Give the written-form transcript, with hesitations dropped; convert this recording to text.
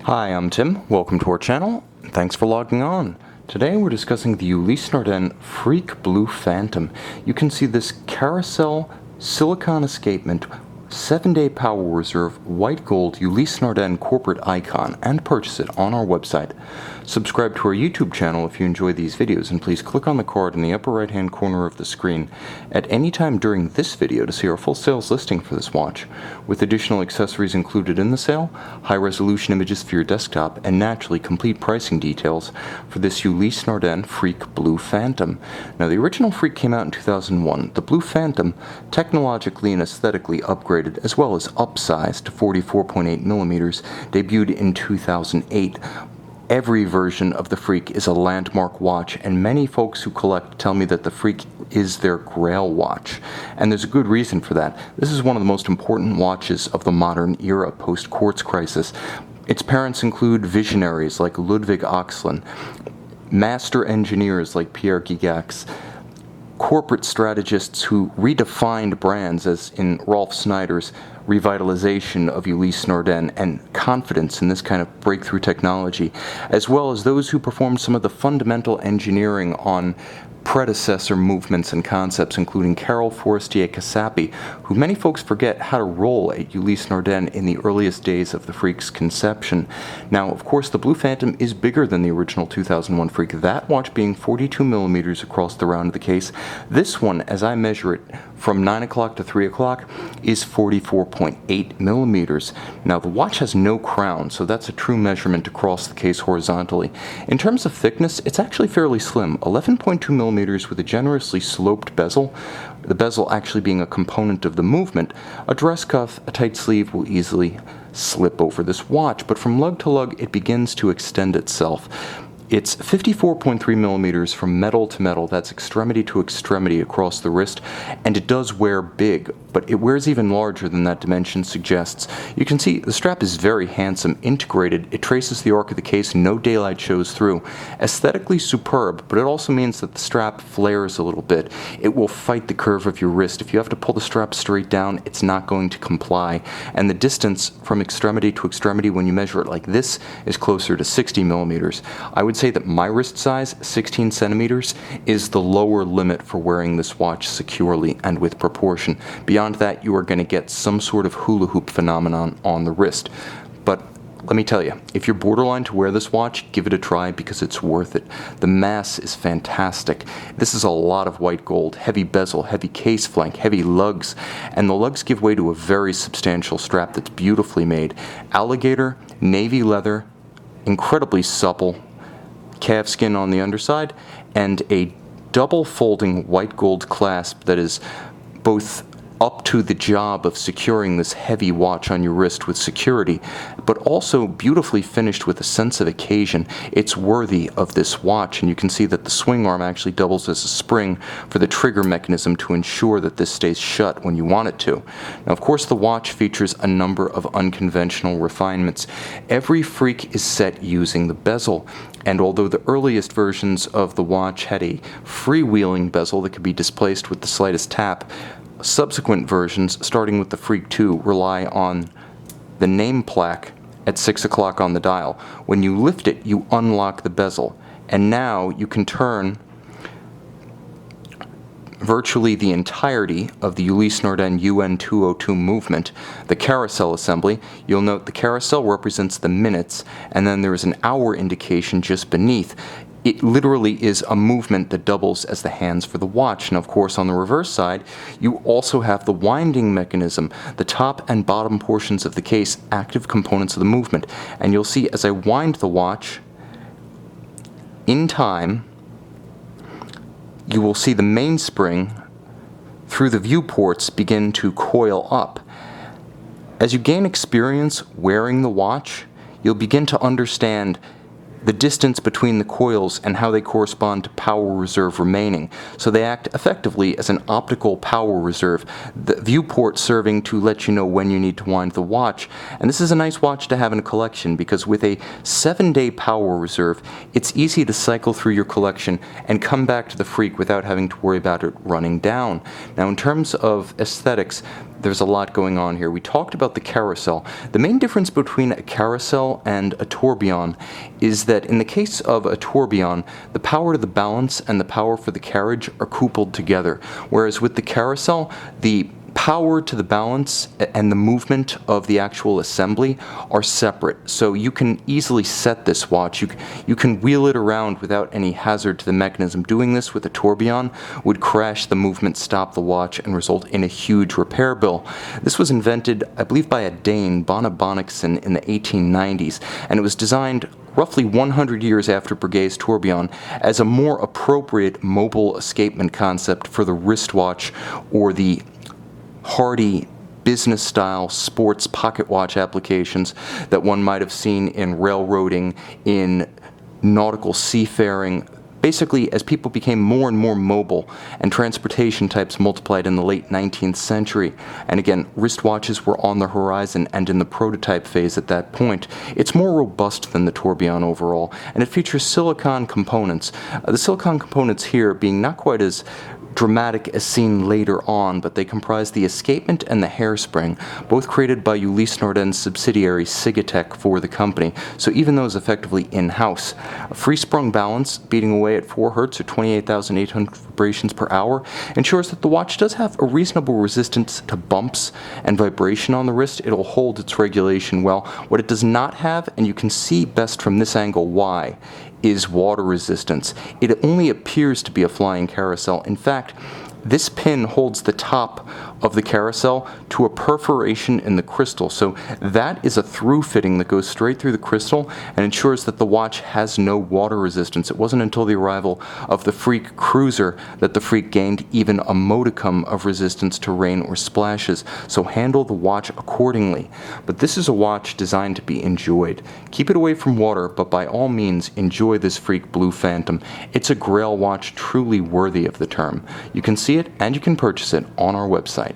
Hi, I'm Tim. Welcome to our channel. Thanks for logging on. Today we're discussing the Ulysse Nardin Freak Blue Phantom. You can see this carousel silicon escapement 7-day power reserve white gold Ulysse Nardin corporate icon and purchase it on our website. Subscribe to our YouTube channel if you enjoy these videos, and please click on the card in the upper right hand corner of the screen at any time during this video to see our full sales listing for this watch, with additional accessories included in the sale, high resolution images for your desktop, and naturally complete pricing details for this Ulysse Nardin Freak Blue Phantom. Now, the original Freak came out in 2001. The Blue Phantom, technologically and aesthetically upgraded as well as upsized to 44.8 millimeters, debuted in 2008. Every version of the Freak is a landmark watch, and many folks who collect tell me that the Freak is their grail watch. And there's a good reason for that. This is one of the most important watches of the modern era post-quartz crisis. Its parents include visionaries like Ludwig Axelin, master engineers like Pierre Gygax, corporate strategists who redefined brands, as in Rolf Snyder's revitalization of Ulysse Nardin, and confidence in this kind of breakthrough technology, as well as those who performed some of the fundamental engineering on predecessor movements and concepts, including Carol Forestier-Casapi, who many folks forget how to roll at Ulysse Nardin in the earliest days of the Freak's conception. Now, of course, the Blue Phantom is bigger than the original 2001 Freak, that watch being 42 millimeters across the round of the case. This one, as I measure it from 9 o'clock to 3 o'clock, is 44.8 millimeters. Now, the watch has no crown, so that's a true measurement across the case horizontally. In terms of thickness, it's actually fairly slim, 11.2 millimeters with a generously sloped bezel, the bezel actually being a component of the movement. A dress cuff, a tight sleeve will easily slip over this watch, but from lug to lug it begins to extend itself. It's 54.3 millimeters from metal to metal, that's extremity to extremity across the wrist, and it does wear big, but it wears even larger than that dimension suggests. You can see the strap is very handsome, integrated, it traces the arc of the case, no daylight shows through. Aesthetically superb, but it also means that the strap flares a little bit. It will fight the curve of your wrist. If you have to pull the strap straight down, it's not going to comply, and the distance from extremity to extremity when you measure it like this is closer to 60 millimeters. I would say that my wrist size, 16 centimeters, is the lower limit for wearing this watch securely and with proportion. Beyond that, you are going to get some sort of hula hoop phenomenon on the wrist. But let me tell you, if you're borderline to wear this watch, give it a try because it's worth it. The mass is fantastic. This is a lot of white gold, heavy bezel, heavy case flank, heavy lugs, and the lugs give way to a very substantial strap that's beautifully made. Alligator, navy leather, incredibly supple, calfskin on the underside, and a double folding white gold clasp that is both up to the job of securing this heavy watch on your wrist with security, but also beautifully finished with a sense of occasion. It's worthy of this watch, and you can see that the swing arm actually doubles as a spring for the trigger mechanism to ensure that this stays shut when you want it to. Now, of course, the watch features a number of unconventional refinements. Every Freak is set using the bezel, and although the earliest versions of the watch had a freewheeling bezel that could be displaced with the slightest tap, subsequent versions, starting with the Freak 2, rely on the name plaque at 6 o'clock on the dial. When you lift it, you unlock the bezel, and now you can turn virtually the entirety of the Ulysse Nardin UN202 movement, the carousel assembly. You'll note the carousel represents the minutes, and then there is an hour indication just beneath. It literally is a movement that doubles as the hands for the watch. And of course, on the reverse side, you also have the winding mechanism, the top and bottom portions of the case, active components of the movement. And you'll see as I wind the watch, in time, you will see the mainspring through the viewports begin to coil up. As you gain experience wearing the watch, you'll begin to understand the distance between the coils and how they correspond to power reserve remaining. So they act effectively as an optical power reserve, the viewport serving to let you know when you need to wind the watch. And this is a nice watch to have in a collection because with a 7-day power reserve, it's easy to cycle through your collection and come back to the Freak without having to worry about it running down. Now, in terms of aesthetics, there's a lot going on here. We talked about the carousel. The main difference between a carousel and a tourbillon is that in the case of a tourbillon, the power to the balance and the power for the carriage are coupled together, whereas with the carousel, the power to the balance and the movement of the actual assembly are separate. So you can easily set this watch. You can wheel it around without any hazard to the mechanism. Doing this with a tourbillon would crash the movement, stop the watch, and result in a huge repair bill. This was invented, I believe, by a Dane, Bonna Bonnichsen, in the 1890s, and it was designed roughly 100 years after Breguet's tourbillon as a more appropriate mobile escapement concept for the wristwatch or the hardy business-style sports pocket watch applications that one might have seen in railroading, in nautical seafaring. Basically, as people became more and more mobile and transportation types multiplied in the late 19th century, and again, wristwatches were on the horizon and in the prototype phase at that point, it's more robust than the tourbillon overall, and it features silicon components. The silicon components here being not quite as dramatic as seen later on, but they comprise the escapement and the hairspring, both created by Ulysse Nardin's subsidiary Sigatech for the company, so even those effectively in-house. A free-sprung balance, beating away at 4 Hz or 28,800 vibrations per hour, ensures that the watch does have a reasonable resistance to bumps and vibration on the wrist. It'll hold its regulation well. What it does not have, and you can see best from this angle why, is water resistance. It only appears to be a flying carousel. In fact, this pin holds the top of the carousel to a perforation in the crystal. So that is a through fitting that goes straight through the crystal and ensures that the watch has no water resistance. It wasn't until the arrival of the Freak Cruiser that the Freak gained even a modicum of resistance to rain or splashes. So handle the watch accordingly. But this is a watch designed to be enjoyed. Keep it away from water, but by all means enjoy this Freak Blue Phantom. It's a grail watch truly worthy of the term. You can see it and you can purchase it on our website.